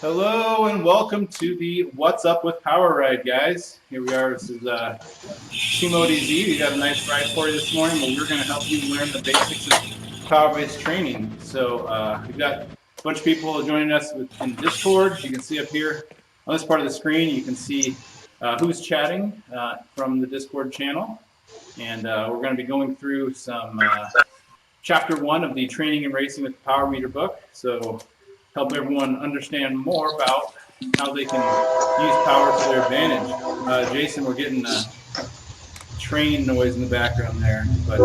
Hello and welcome to the What's Up with Power Ride, guys. Here we are. This is Team ODZ. We got a nice ride for you this morning, where we're going to help you learn the basics of power-based training. So we've got a bunch of people joining us in Discord. You can see up here on this part of the screen, you can see who's chatting from the Discord channel. And we're going to be going through some Chapter 1 of the Training and Racing with Power Meter book. So help everyone understand more about how they can use power to their advantage. Jason, we're getting train noise in the background there, but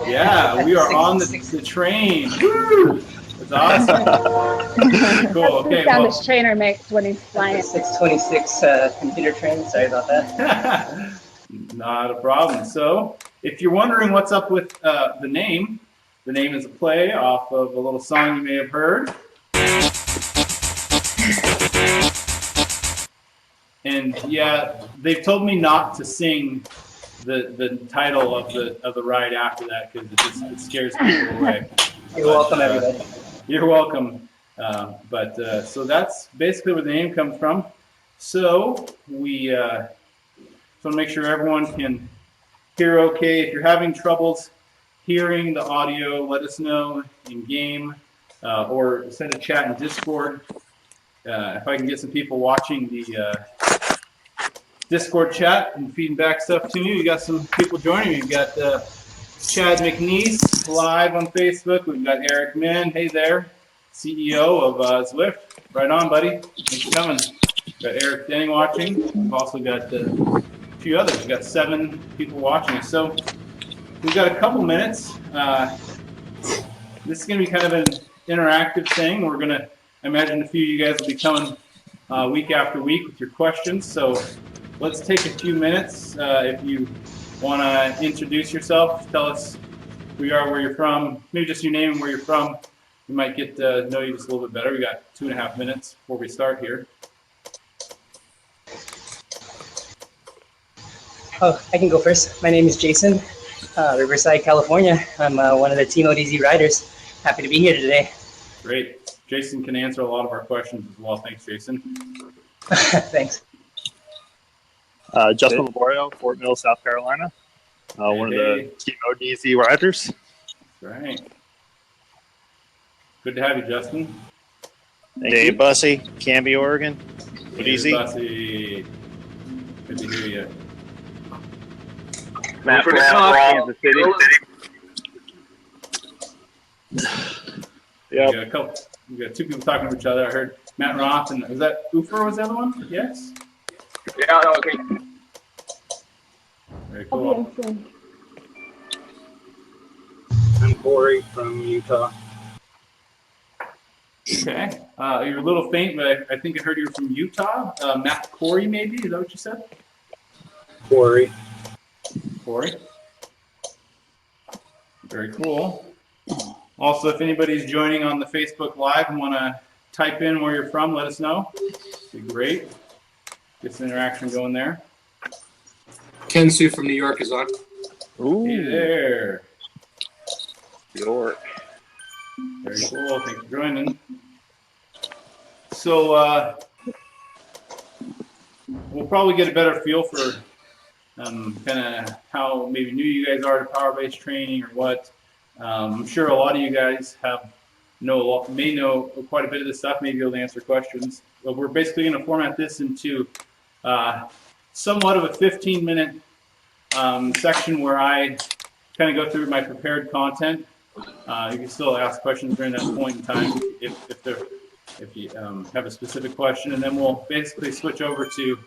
yeah, we are on the train. Woo! That's awesome. Cool. Okay. Well, this trainer makes when he's flying. 626 computer train. Sorry about that. Not a problem. So, if you're wondering what's up with the name is a play off of a little song you may have heard. And yeah, they've told me not to sing the title of the ride after that because it scares people away. You're welcome, everybody. You're welcome. So that's basically where the name comes from. So we want to make sure everyone can hear okay. If you're having troubles hearing the audio, let us know in game or send a chat in Discord. If I can get some people watching the Discord chat and feeding back stuff to me. We got some people joining me. We've got Chad McNeese live on Facebook. We've got Eric Min. Hey there, CEO of Zwift. Right on, buddy. Thanks for coming. We've got Eric Denning watching. We've also got a few others. We've got 7 people watching us. So we've got a couple minutes. This is going to be kind of an interactive thing. We're going to, I imagine a few of you guys will be coming week after week with your questions. So let's take a few minutes. If you want to introduce yourself, tell us who you are, where you're from, maybe just your name and where you're from. We might get to know you just a little bit better. We got 2.5 minutes before we start here. Oh, I can go first. My name is Jason, Riverside, California. I'm one of the Team ODZ riders. Happy to be here today. Great. Jason can answer a lot of our questions as well. Thanks, Jason. Thanks. Justin Laborio, Fort Mill, South Carolina. One of the Team ODZ riders. That's right. Good to have you, Justin. Dave Bussey, Canby, Oregon. Dave Bussey. Good to hear you. Matt from Kansas City. Yeah. We got 2 people talking to each other. I heard Matt Roth and was that Ufer? Was the other one? Yes. Yeah. Okay. Very cool. I'm Corey from Utah. Okay. You're a little faint, but I think I heard you were from Utah. Matt Corey, maybe? Is that what you said? Corey. Very cool. Also, if anybody's joining on the Facebook Live and want to type in where you're from, let us know. It'd be great. Get some interaction going there. Ken Sue from New York is on. Ooh. Hey there. York. Very cool. Thanks for joining. So we'll probably get a better feel for kind of how maybe new you guys are to power-based training or what. I'm sure a lot of you guys may know quite a bit of this stuff, may be able to answer questions. But we're basically going to format this into somewhat of a 15-minute section where I kind of go through my prepared content. You can still ask questions during that point in time if you have a specific question, and then we'll basically switch over to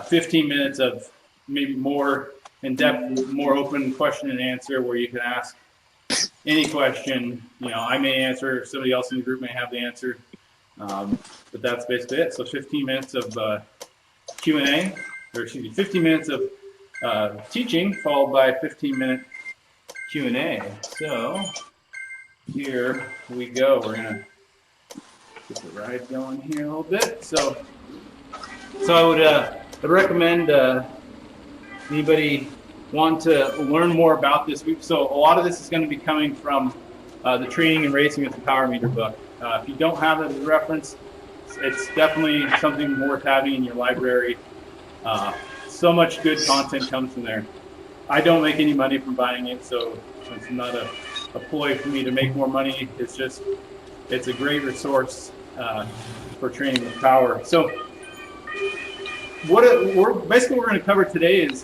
15 minutes of maybe more in-depth, more open question and answer where you can ask any question. I may answer, somebody else in the group may have the answer, but that's basically it. So 15 minutes of Q&A, or excuse me, 15 minutes of teaching followed by a 15-minute Q&A. So here we go. We're gonna get the ride going here a little bit. So I would recommend anybody want to learn more about this. So a lot of this is going to be coming from the Training and Racing with the Power Meter book. If you don't have it as a reference, it's definitely something worth having in your library. So much good content comes from there. I don't make any money from buying it, so it's not a ploy for me to make more money. It's a great resource for training with power. So what we're going to cover today is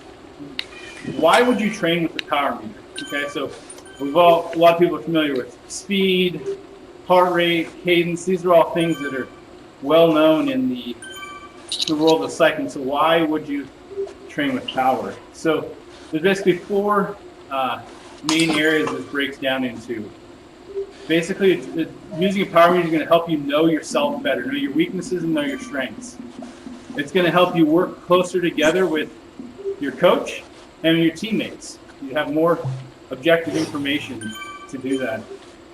why would you train with the power meter? Okay, so a lot of people are familiar with speed, heart rate, cadence. These are all things that are well known in the world of cycling. So why would you train with power? So there's basically four main areas this breaks down into. Basically, using a power meter is going to help you know yourself better, know your weaknesses and know your strengths. It's going to help you work closer together with your coach and your teammates. You have more objective information to do that.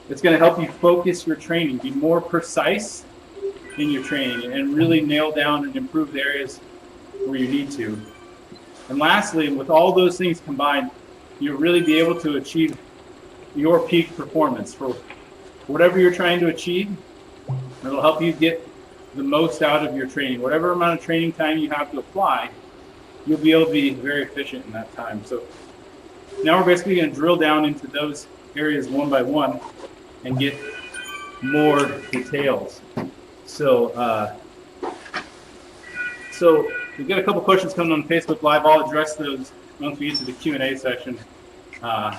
It's going to help you focus your training, be more precise in your training, and really nail down and improve the areas where you need to. And lastly, with all those things combined, you'll really be able to achieve your peak performance for whatever you're trying to achieve. It'll help you get the most out of your training. Whatever amount of training time you have to apply, you'll be able to be very efficient in that time. So now we're basically going to drill down into those areas one by one and get more details. So we've got a couple questions coming on Facebook Live. I'll address those once we get to the Q&A section. So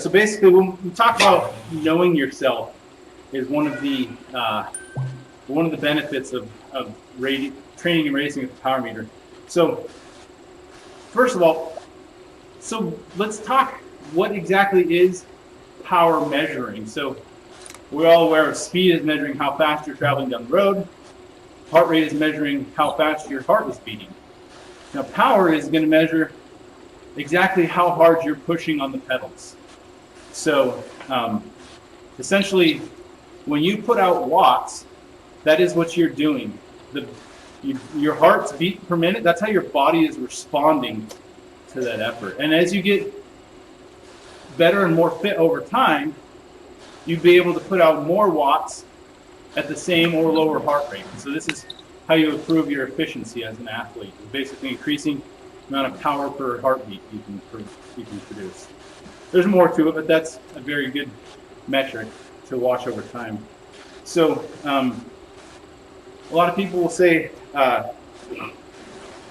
basically, when we talk about knowing yourself, is one of the benefits of training and racing with the power meter. So first of all, let's talk what exactly is power measuring. So we're all aware of speed is measuring how fast you're traveling down the road. Heart rate is measuring how fast your heart is beating. Now power is going to measure exactly how hard you're pushing on the pedals. So essentially, when you put out watts, that is what you're doing. Your heart's beat per minute, that's how your body is responding to that effort. And as you get better and more fit over time, you'll be able to put out more watts at the same or lower heart rate. So this is how you improve your efficiency as an athlete. It's basically increasing the amount of power per heartbeat you can produce. There's more to it, but that's a very good metric to watch over time. So a lot of people will say,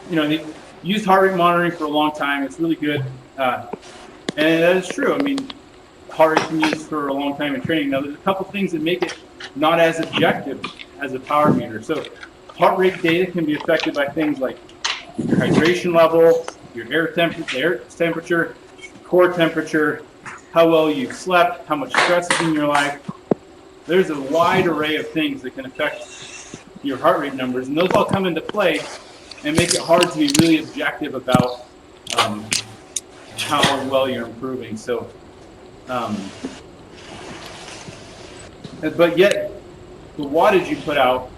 they use heart rate monitoring for a long time. It's really good. And that is true. I mean, heart rate can be used for a long time in training. Now, there's a couple things that make it not as objective as a power meter. So heart rate data can be affected by things like your hydration level, your air temperature, core temperature, how well you've slept, how much stress is in your life. There's a wide array of things that can affect your heart rate numbers, and those all come into play and make it hard to be really objective about how well you're improving. So, but yet the wattage you put out,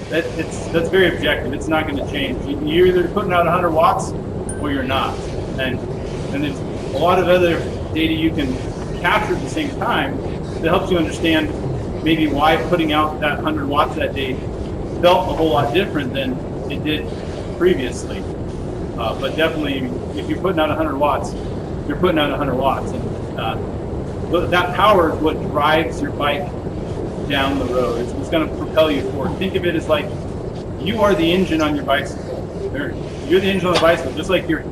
that's very objective. It's not going to change. You're either putting out 100 watts or you're not. And there's a lot of other data you can capture at the same time that helps you understand maybe why putting out that 100 watts that day felt a whole lot different than it did previously. But definitely, if you're putting out 100 watts, you're putting out 100 watts. And that power is what drives your bike down the road. It's what's going to propel you forward. Think of it as like you are the engine on your bicycle. You're the engine on the bicycle, just like you're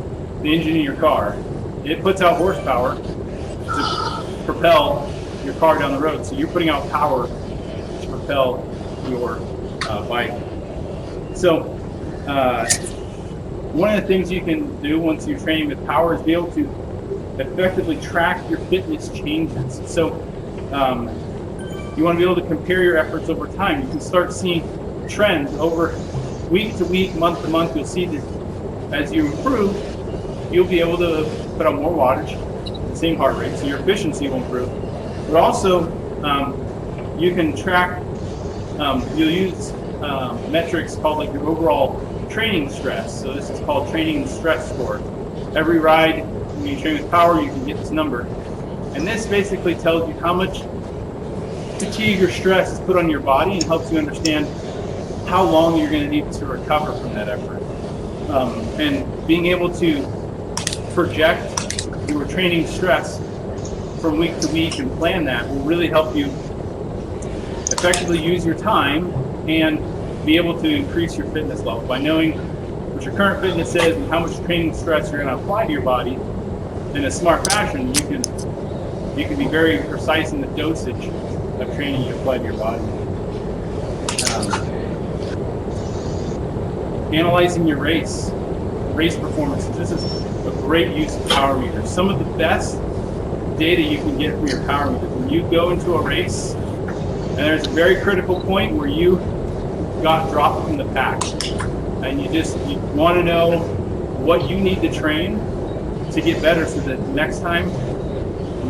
the engine in your car. It puts out horsepower to propel your car down the road. So you're putting out power to propel your bike. So one of the things you can do once you're training with power is be able to effectively track your fitness changes. So you want to be able to compare your efforts over time. You can start seeing trends over week to week, month to month. You'll see that as you improve, you'll be able to put out more wattage, the same heart rate, so your efficiency will improve. But also, you can track, you'll use metrics called like your overall training stress. So this is called training stress score. Every ride, when you train with power, you can get this number. And this basically tells you how much fatigue or stress is put on your body and helps you understand how long you're going to need to recover from that effort. And being able to project your training stress from week to week and plan that will really help you effectively use your time and be able to increase your fitness level. By knowing what your current fitness is and how much training stress you're going to apply to your body in a smart fashion, you can be very precise in the dosage of training you apply to your body. Analyzing your race performances. This is a great use of power meters. Some of the best data you can get from your power meters. When you go into a race, and there's a very critical point where you got dropped from the pack, and you want to know what you need to train to get better so that next time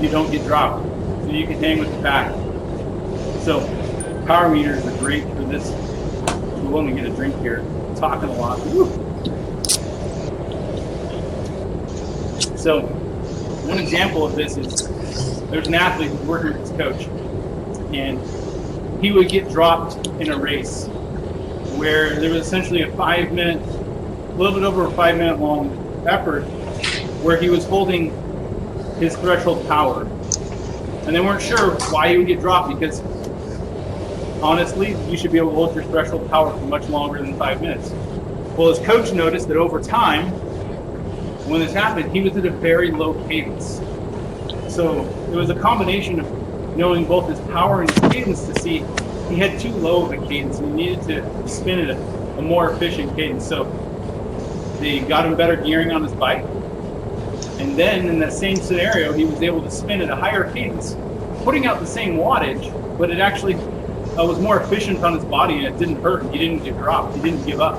you don't get dropped, so you can hang with the pack. So power meters are great for this. We're willing to get a drink here. I'm talking a lot. Woo. So one example of this is there's an athlete who's working with his coach, and he would get dropped in a race where there was essentially a little bit over a 5 minute long effort where he was holding his threshold power. And they weren't sure why he would get dropped, because honestly, you should be able to hold your threshold power for much longer than 5 minutes. Well, his coach noticed that over time, when this happened, he was at a very low cadence. So it was a combination of knowing both his power and his cadence to see he had too low of a cadence and he needed to spin at a more efficient cadence. So they got him better gearing on his bike. And then in that same scenario, he was able to spin at a higher cadence, putting out the same wattage, but it actually was more efficient on his body and it didn't hurt. He didn't get dropped. He didn't give up.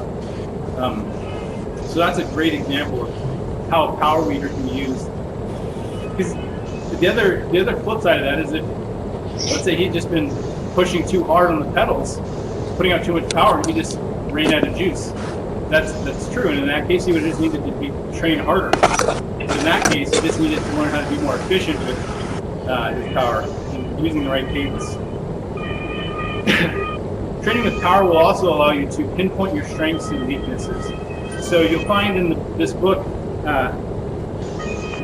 So that's a great example of how a power meter can be used. Because the other flip side of that is if, let's say he'd just been pushing too hard on the pedals, putting out too much power, and he just ran out of juice. That's true, and in that case, he would have just needed to be trained harder. But in that case, he just needed to learn how to be more efficient with his power and using the right cadence. Training with power will also allow you to pinpoint your strengths and weaknesses. So you'll find in this book,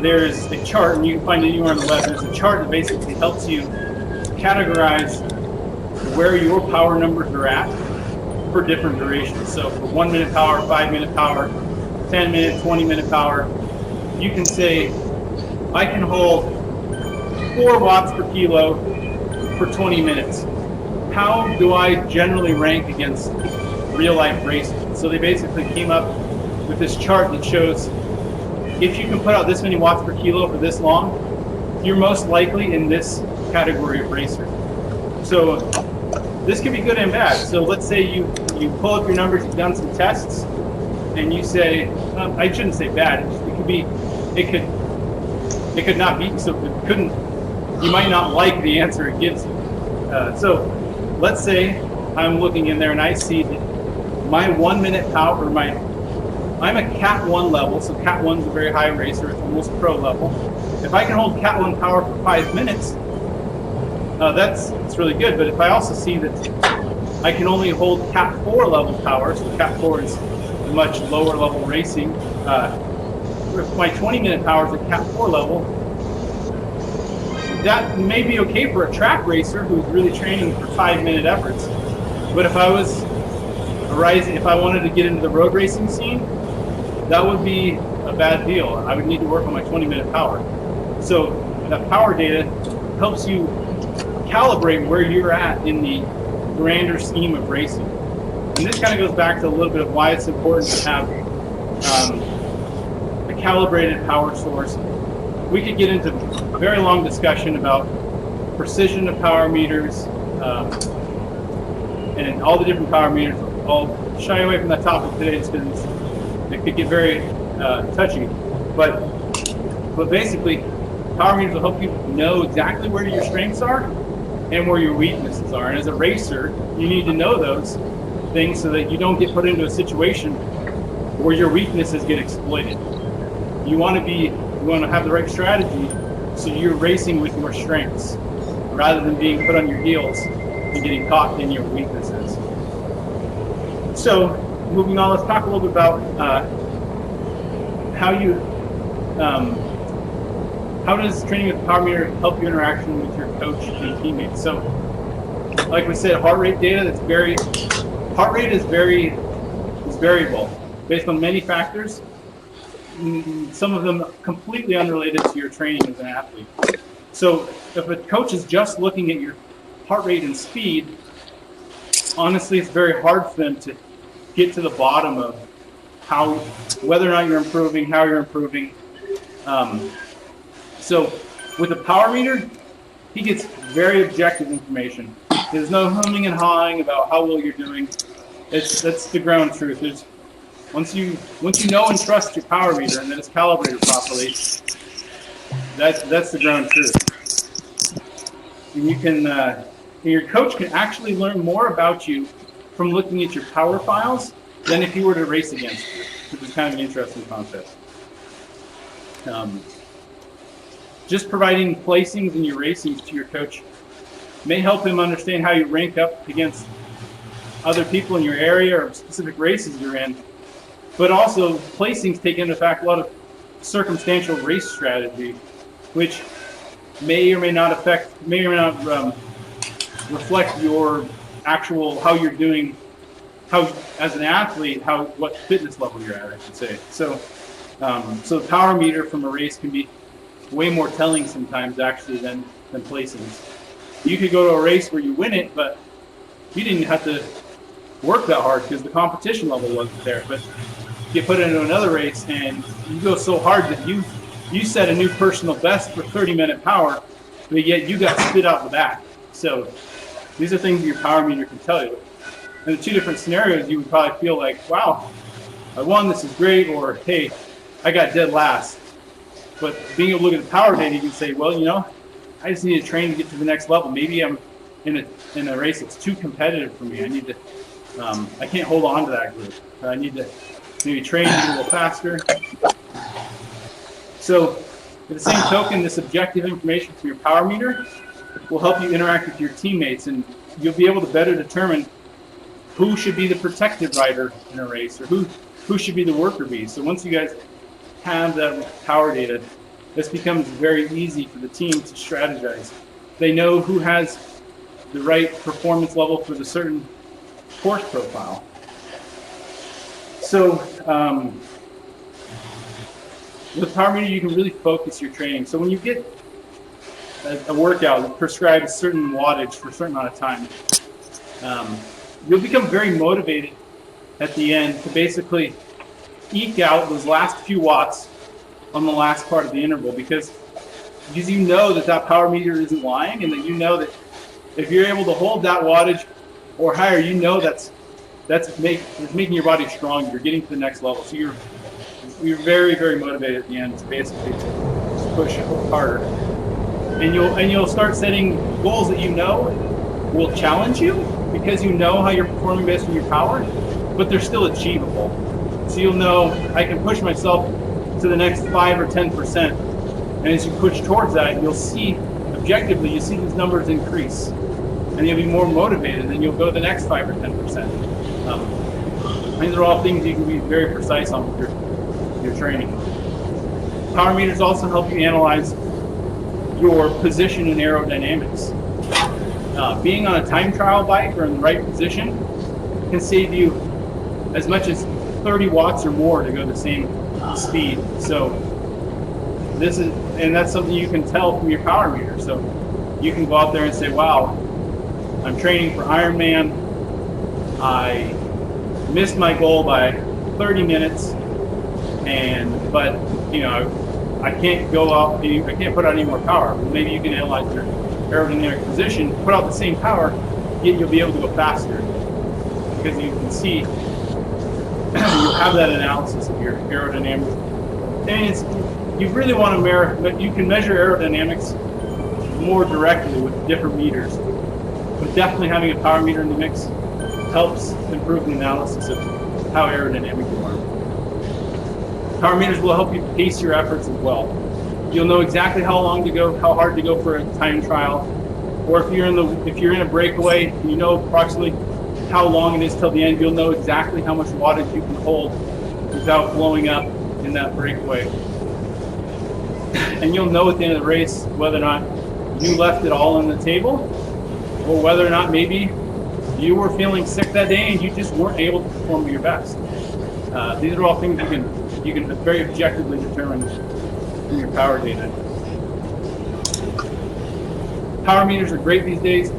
there's a chart, and you can find it anywhere on the web. There's a chart that basically helps you categorize where your power numbers are at for different durations. So for 1 minute power, 5 minute power, 10 minute, 20 minute power, you can say, I can hold 4 watts per kilo for 20 minutes. How do I generally rank against real life racing? So they basically came up with this chart that shows if you can put out this many watts per kilo for this long, you're most likely in this category of racer. So this can be good and bad. So let's say you pull up your numbers, you've done some tests, and you say, I shouldn't say bad. It could not be. So it couldn't. You might not like the answer it gives you. So let's say I'm looking in there and I see that my 1 minute power, I'm a Cat 1 level, so Cat 1's a very high racer, it's almost pro level. If I can hold Cat 1 power for 5 minutes, that's really good. But if I also see that I can only hold Cat 4 level power, so Cat 4 is much lower level racing, if my 20 minute power is at Cat 4 level, that may be okay for a track racer who's really training for 5 minute efforts. But if I wanted to get into the road racing scene, that would be a bad deal. I would need to work on my 20 minute power. So that power data helps you calibrate where you're at in the grander scheme of racing. And this kind of goes back to a little bit of why it's important to have a calibrated power source. We could get into a very long discussion about precision of power meters and all the different power meters. I'll shy away from that topic today just because it could get very touchy. But basically, power meters will help you know exactly where your strengths are and where your weaknesses are. And as a racer, you need to know those things so that you don't get put into a situation where your weaknesses get exploited. You want to have the right strategy So you're racing with your strengths rather than being put on your heels and getting caught in your weaknesses. So moving on, let's talk a little bit about how does training with Power Meter help your interaction with your coach and teammates? So like we said, heart rate data is variable based on many factors, some of them completely unrelated to your training as an athlete. So if a coach is just looking at your heart rate and speed, honestly, it's very hard for them to get to the bottom of whether or not you're improving, how you're improving. So with a power meter, he gets very objective information. There's no humming and hawing about how well you're doing. That's the ground truth. Once you know and trust your power meter and that it's calibrated properly, that's the ground truth. And you can your coach can actually learn more about you from looking at your power files than if he were to race against you, which is kind of an interesting concept. Just providing placings in your racings to your coach may help him understand how you rank up against other people in your area or specific races you're in. But also, placings take into fact a lot of circumstantial race strategy, which may or may not reflect your actual how you're doing, how as an athlete, what fitness level you're at, I should say. So the power meter from a race can be way more telling sometimes actually than placings. You could go to a race where you win it, but you didn't have to work that hard because the competition level wasn't there. But you put into another race and you go so hard that you set a new personal best for 30-minute power, but yet you got spit out the back. So these are things your power meter can tell you. In the two different scenarios, you would probably feel like, wow, I won, this is great, or hey, I got dead last. But being able to look at the power data, you can say, well, I just need to train to get to the next level. Maybe I'm in a race that's too competitive for me. I need to, I can't hold on to that group. I need to maybe train a little faster. So, at the same token, this objective information from your power meter will help you interact with your teammates, and you'll be able to better determine who should be the protected rider in a race, or who should be the worker bee. So once you guys have that power data, this becomes very easy for the team to strategize. They know who has the right performance level for the certain course profile. So with power meter, you can really focus your training. So when you get a workout that prescribes a certain wattage for a certain amount of time, you'll become very motivated at the end to basically eke out those last few watts on the last part of the interval, because you know that power meter isn't lying, and that you know that if you're able to hold that wattage or higher, you know that's making your body strong. You're getting to the next level. So you're very, very motivated at the end to basically just push harder. And you'll start setting goals that you know will challenge you, because you know how you're performing based on your power, but they're still achievable. So you'll know I can push myself to the next 5 or 10%. And as you push towards that, you'll see objectively, you see these numbers increase, and you'll be more motivated, and you'll go to the next 5 or 10%. These are all things you can be very precise on with your training. Power meters also help you analyze your position in aerodynamics. Being on a time trial bike or in the right position can save you as much as 30 watts or more to go the same speed. So that's something you can tell from your power meter. So you can go out there and say, wow, I'm training for Ironman. I missed my goal by 30 minutes, but I can't go out, I can't put out any more power. Maybe you can analyze your aerodynamic position, put out the same power, yet you'll be able to go faster, because you can see, you'll have that analysis of your aerodynamics. And you really want to you can measure aerodynamics more directly with different meters. But definitely having a power meter in the mix helps improve the analysis of how aerodynamic you are. Power meters will help you pace your efforts as well. You'll know exactly how long to go, how hard to go for a time trial. Or if you're in a breakaway, you know approximately how long it is till the end. You'll know exactly how much wattage you can hold without blowing up in that breakaway. And you'll know at the end of the race whether or not you left it all on the table, or whether or not maybe you were feeling sick that day and you just weren't able to perform to your best. These are all things you can very objectively determine from your power data. Power meters are great these days.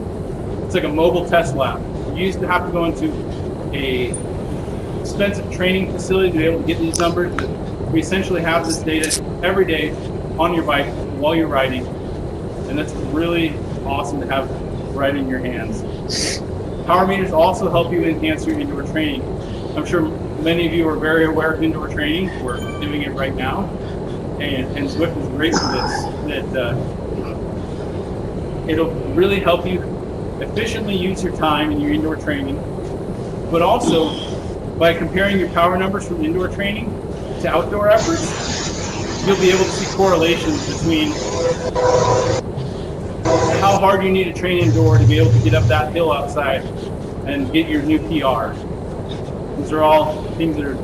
It's like a mobile test lab. You used to have to go into a expensive training facility to be able to get these numbers, but we essentially have this data every day on your bike while you're riding, and that's really awesome to have right in your hands. Power meters also help you enhance your indoor training. I'm sure many of you are very aware of indoor training. We're doing it right now, and Zwift is great for this. That it'll really help you efficiently use your time in your indoor training, but also by comparing your power numbers from indoor training to outdoor efforts, you'll be able to see correlations between how hard you need to train indoor to be able to get up that hill outside and get your new PR. These are all things that are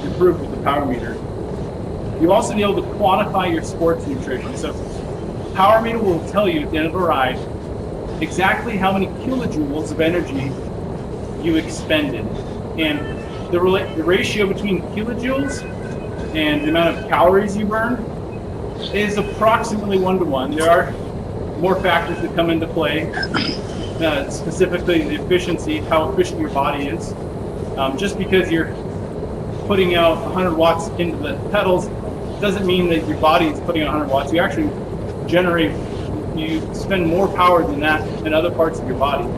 improved with the power meter. You'll also be able to quantify your sports nutrition. So power meter will tell you at the end of a ride exactly how many kilojoules of energy you expended. And the ratio between kilojoules and the amount of calories you burn is approximately 1-to-1. There are more factors that come into play, specifically the efficiency, how efficient your body is. Just because you're putting out 100 watts into the pedals doesn't mean that your body is putting out 100 watts. You actually you spend more power than that in other parts of your body.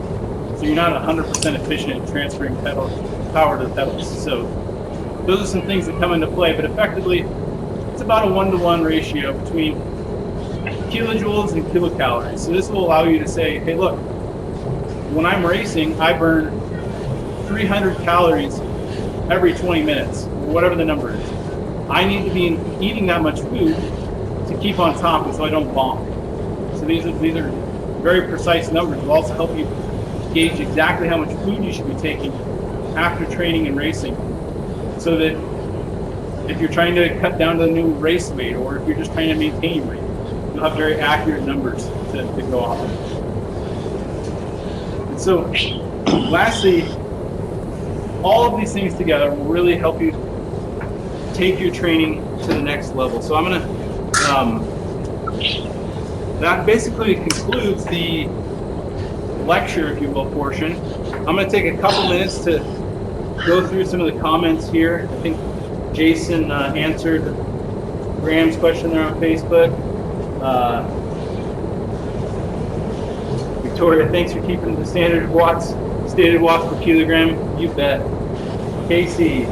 So you're not 100% efficient in transferring power to the pedals. So those are some things that come into play, but effectively it's about a 1-to-1 ratio between kilojoules and kilocalories. So this will allow you to say, hey, look, when I'm racing, I burn 300 calories every 20 minutes, or whatever the number is. I need to be eating that much food to keep on top and so I don't bonk. So these are very precise numbers. Will also help you gauge exactly how much food you should be taking after training and racing, so that if you're trying to cut down to the new race weight, or if you're just trying to maintain weight, you'll have very accurate numbers to go off of. And so lastly, all of these things together will really help you take your training to the next level. So I'm gonna, that basically concludes the lecture, if you will, portion. I'm gonna take a couple minutes to go through some of the comments here. I think Jason answered Graham's question there on Facebook. Victoria, thanks for keeping the stated watts per kilogram. You bet. Casey,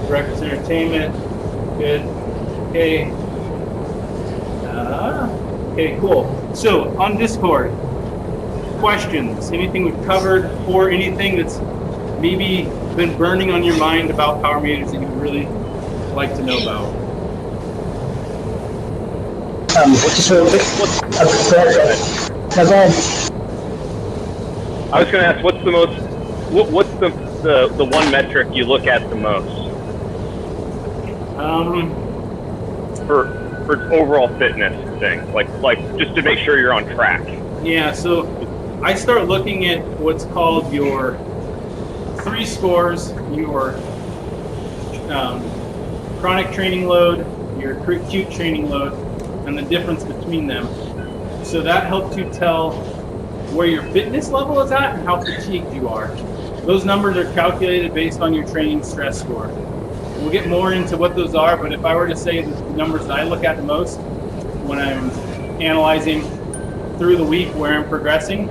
Breakfast Entertainment, good. Okay. Okay, cool. So on Discord, questions, anything we've covered, or anything that's maybe been burning on your mind about power meters that you'd really like to know about? Just real quick. Go ahead. I was going to ask, what's the one metric you look at the most for overall fitness thing, like just to make sure you're on track? Yeah, so I start looking at what's called your 3 scores, your chronic training load, your acute training load, and the difference between them. So that helps you tell where your fitness level is at and how fatigued you are. Those numbers are calculated based on your training stress score. We'll get more into what those are, but if I were to say the numbers that I look at the most when I'm analyzing through the week where I'm progressing,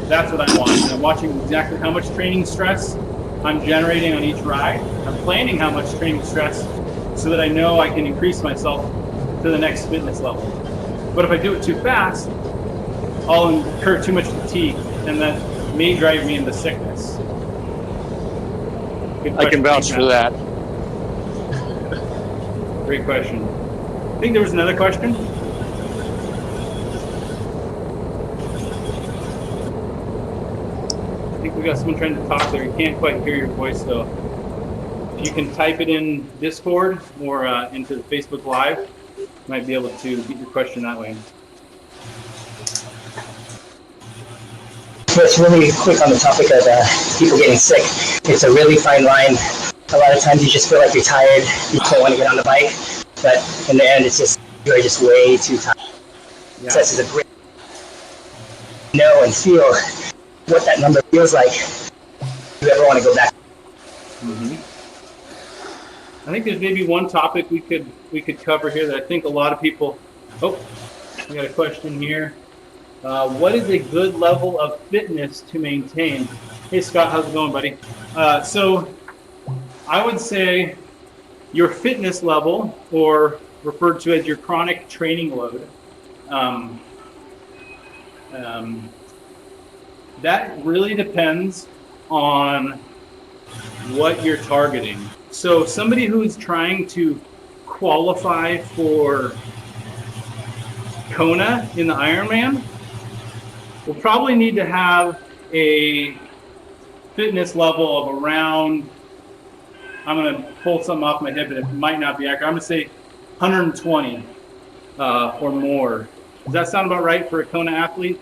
that's what I'm watching. I'm watching exactly how much training stress I'm generating on each ride. I'm planning how much training stress so that I know I can increase myself to the next fitness level. But if I do it too fast, I'll incur too much fatigue, and that may drive me into sickness. Good I can question. vouch for that. Great question. think there was another question. I think we got someone trying to talk there. You can't quite hear your voice though. If you can type it in Discord or into the Facebook Live, you might be able to get your question that way. Just really quick on the topic of people getting sick. It's a really fine line. A lot of times you just feel like you're tired, you don't want to get on the bike, but in the end, it's just you're just way too tired. Yeah. Such as a great know and feel what that number feels like. Do you ever want to go back? Mm-hmm. I think there's maybe one topic we could cover here that I think a lot of people. Oh, I got a question here. What is a good level of fitness to maintain? Hey Scott, how's it going, buddy? So I would say your fitness level, or referred to as your chronic training load, that really depends on what you're targeting. So somebody who's trying to qualify for Kona in the Ironman will probably need to have a fitness level of around, I'm going to pull something off my head, but it might not be accurate. I'm going to say 120 or more. Does that sound about right for a Kona athlete?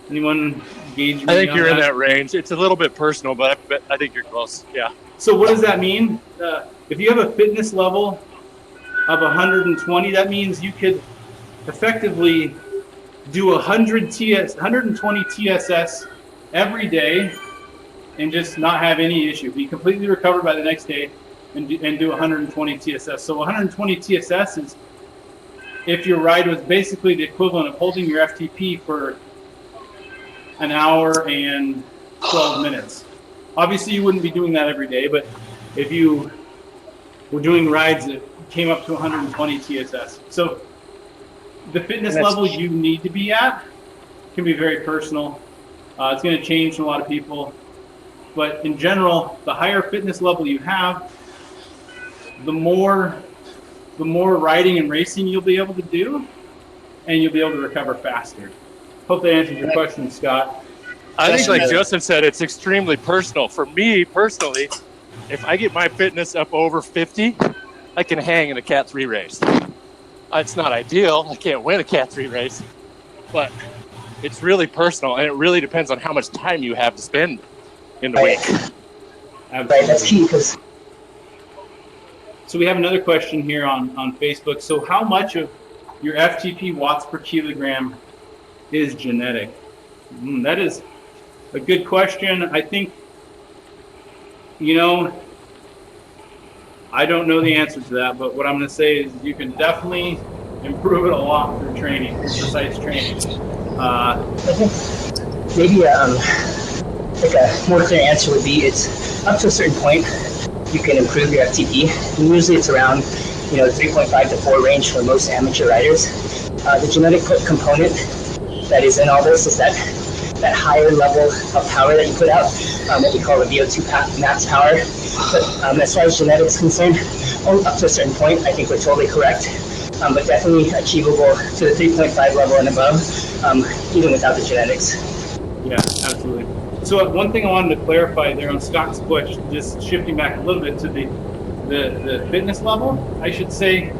Anyone gauge me I think on you're in that range. It's a little bit personal, but I think you're close. Yeah. So what does that mean? If you have a fitness level of 120, that means you could effectively do 120 TSS every day and just not have any issue. Be completely recovered by the next day and do 120 TSS. So 120 TSS is if your ride was basically the equivalent of holding your FTP for an hour and 12 minutes. Obviously, you wouldn't be doing that every day, but if you were doing rides that came up to 120 TSS. So the fitness level you need to be at can be very personal. It's going to change for a lot of people. But in general, the higher fitness level you have, the more riding and racing you'll be able to do, and you'll be able to recover faster. Hope that answers your question, Scott. I think, like Justin said, it's extremely personal. For me personally, if I get my fitness up over 50, I can hang in a Cat 3 race. It's not ideal. I can't win a Cat 3 race, but it's really personal, and it really depends on how much time you have to spend in the week. Right, that's key because. So we have another question here on Facebook. So how much of your FTP watts per kilogram is genetic? That is a good question. I think, I don't know the answer to that, but what I'm going to say is you can definitely improve it a lot through training, precise training. Maybe like a more clear answer would be it's up to a certain point you can improve your FTP. And usually it's around 3.5 to 4 range for most amateur riders. The genetic component that is in all this is that higher level of power that you put out, what we call the VO2 max power. But as far as genetics is concerned, up to a certain point, I think we're totally correct, but definitely achievable to the 3.5 level and above, even without the genetics. Yeah, absolutely. So one thing I wanted to clarify there on Scott's question, just shifting back a little bit to the fitness level, I should say,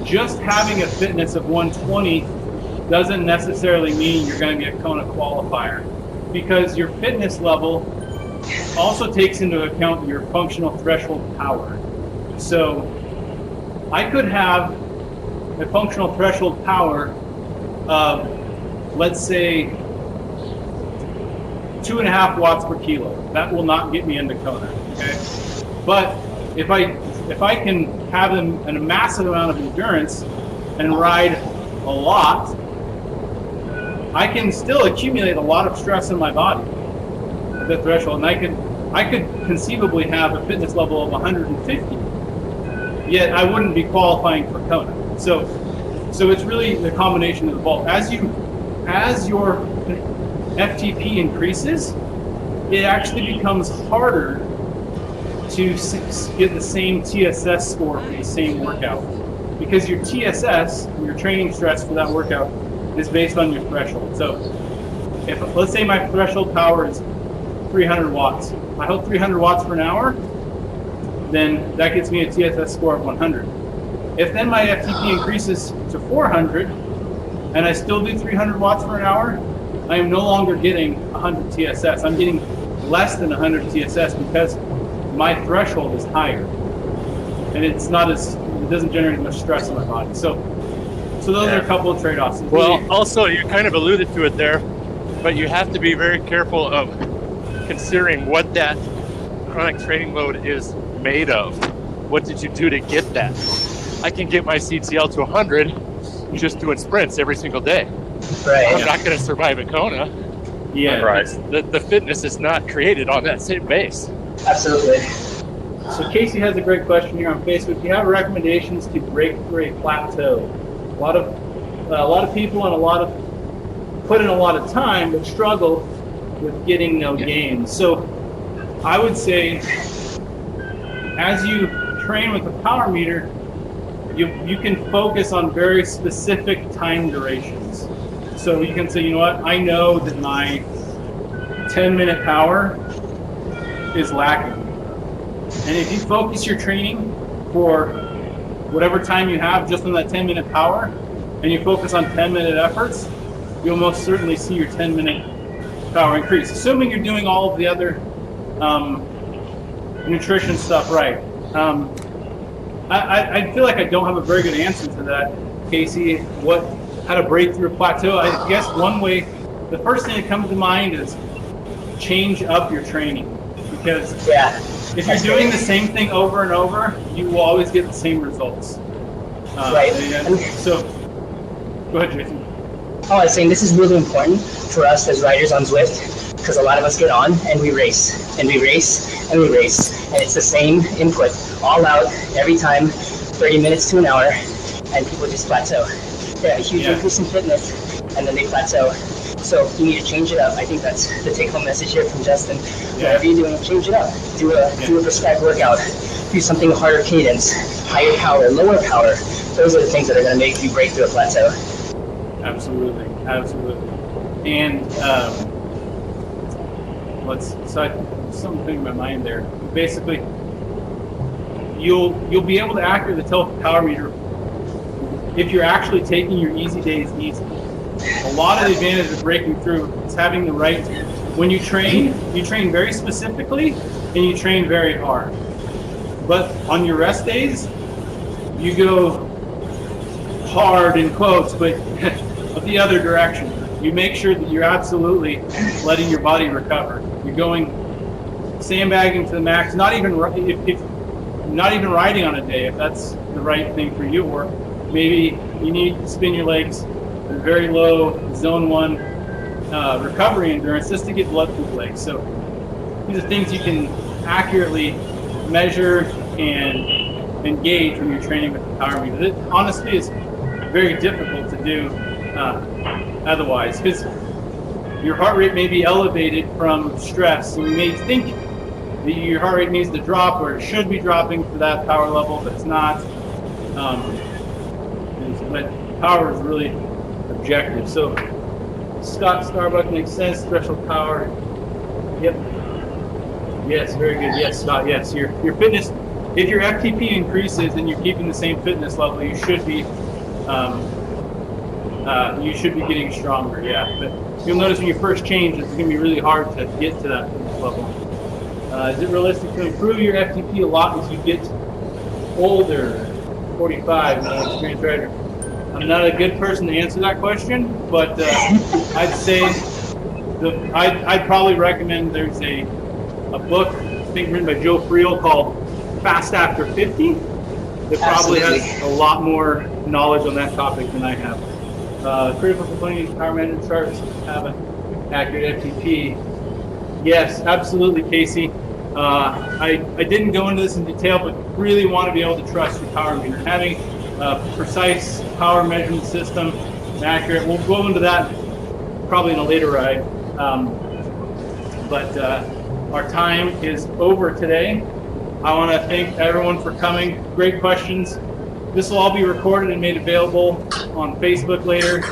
just having a fitness of 120 doesn't necessarily mean you're going to be a Kona qualifier, because your fitness level also takes into account your functional threshold power. So I could have a functional threshold power of, let's say, 2.5 watts per kilo. That will not get me into Kona, okay? But if I can have a massive amount of endurance and ride a lot, I can still accumulate a lot of stress in my body at that threshold, and I could conceivably have a fitness level of 150, yet I wouldn't be qualifying for Kona. So it's really the combination of the both. As your FTP increases, it actually becomes harder to get the same TSS score for the same workout. Because your TSS, your training stress for that workout, is based on your threshold. So if, let's say my threshold power is 300 watts. If I hold 300 watts for an hour, then that gets me a TSS score of 100. If then my FTP increases to 400, and I still do 300 watts for an hour, I am no longer getting 100 TSS. I'm getting less than 100 TSS because my threshold is higher, and it doesn't generate as much stress in my body. So those are a couple of trade-offs. Well, also, you kind of alluded to it there, but you have to be very careful of considering what that chronic training load is made of. What did you do to get that? I can get my CTL to 100 just doing sprints every single day. Right. I'm not going to survive at Kona. yeah, Right. The fitness is not created on that same base. Absolutely. So Casey has a great question here on Facebook. Do you have recommendations to break through a plateau? A lot of people and put in a lot of time, but struggle with getting no gains. So I would say, as you train with the power meter, you can focus on very specific time durations. So you can say, you know what, I know that my 10-minute power is lacking. And if you focus your training for whatever time you have just on that 10-minute power, and you focus on 10-minute efforts, you'll most certainly see your 10-minute power increase, assuming you're doing all of the other nutrition stuff right. I feel like I don't have a very good answer to that, Casey. How to break through a plateau? I guess one way, the first thing that comes to mind is change up your training, because if you're doing the same thing over and over, you will always get the same results. Right. So, go ahead, Jason. Oh, I was saying this is really important for us as riders on Zwift, because a lot of us get on and we race and we race and we race, and it's the same input all out every time, 30 minutes to an hour, and people just plateau. They have a huge increase in fitness, and then they plateau. So you need to change it up. I think that's the take-home message here from Justin. Whatever you're doing, change it up. Do a prescribed workout. Do something harder cadence, higher power, lower power. Those are the things that are going to make you break through a plateau. Absolutely. And something in my mind there. Basically, you'll be able to accurately tell with the power meter if you're actually taking your easy days easy. A lot of the advantage of breaking through is having the right. When you train very specifically and you train very hard. But on your rest days, you go hard in quotes, but the other direction. You make sure that you're absolutely letting your body recover. You're going sandbagging to the max. Not even riding on a day if that's the right thing for you, or maybe you need to spin your legs at a very low zone 1 recovery endurance just to get blood through the legs. So these are things you can accurately measure and gauge when you're training with the power meter. It honestly is very difficult to do otherwise, because your heart rate may be elevated from stress. So you may think that your heart rate needs to drop, or it should be dropping for that power level, but it's not. But power is really objective. So Scott Starbuck makes sense. Threshold power. Yep. Yes, very good. Yes, Scott. Yes, your fitness. If your FTP increases and you're keeping the same fitness level, you should be getting stronger. Yeah, but you'll notice when you first change, it's going to be really hard to get to that fitness level. Is it realistic to improve your FTP a lot as you get older? 45, no experienced rider. I'm not a good person to answer that question, but I'd say I'd probably recommend there's a book, I think written by Joe Friel, called Fast After 50. That probably has a lot more knowledge on that topic than I have. Critical components, power management charts have an accurate FTP. Yes, absolutely, Casey. I didn't go into this in detail, but really want to be able to trust your power meter. Having a precise power measurement system, and accurate. We'll go into that probably in a later ride. But our time is over today. I want to thank everyone for coming. Great questions. This will all be recorded and made available on Facebook later.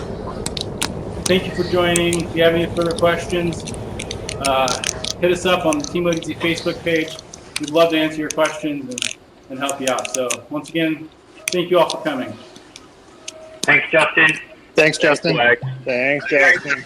Thank you for joining. If you have any further questions, hit us up on the Team Legacy Facebook page. We'd love to answer your questions and help you out. So once again, thank you all for coming. Thanks, Justin. Thanks, Justin. Flag. Thanks, Justin.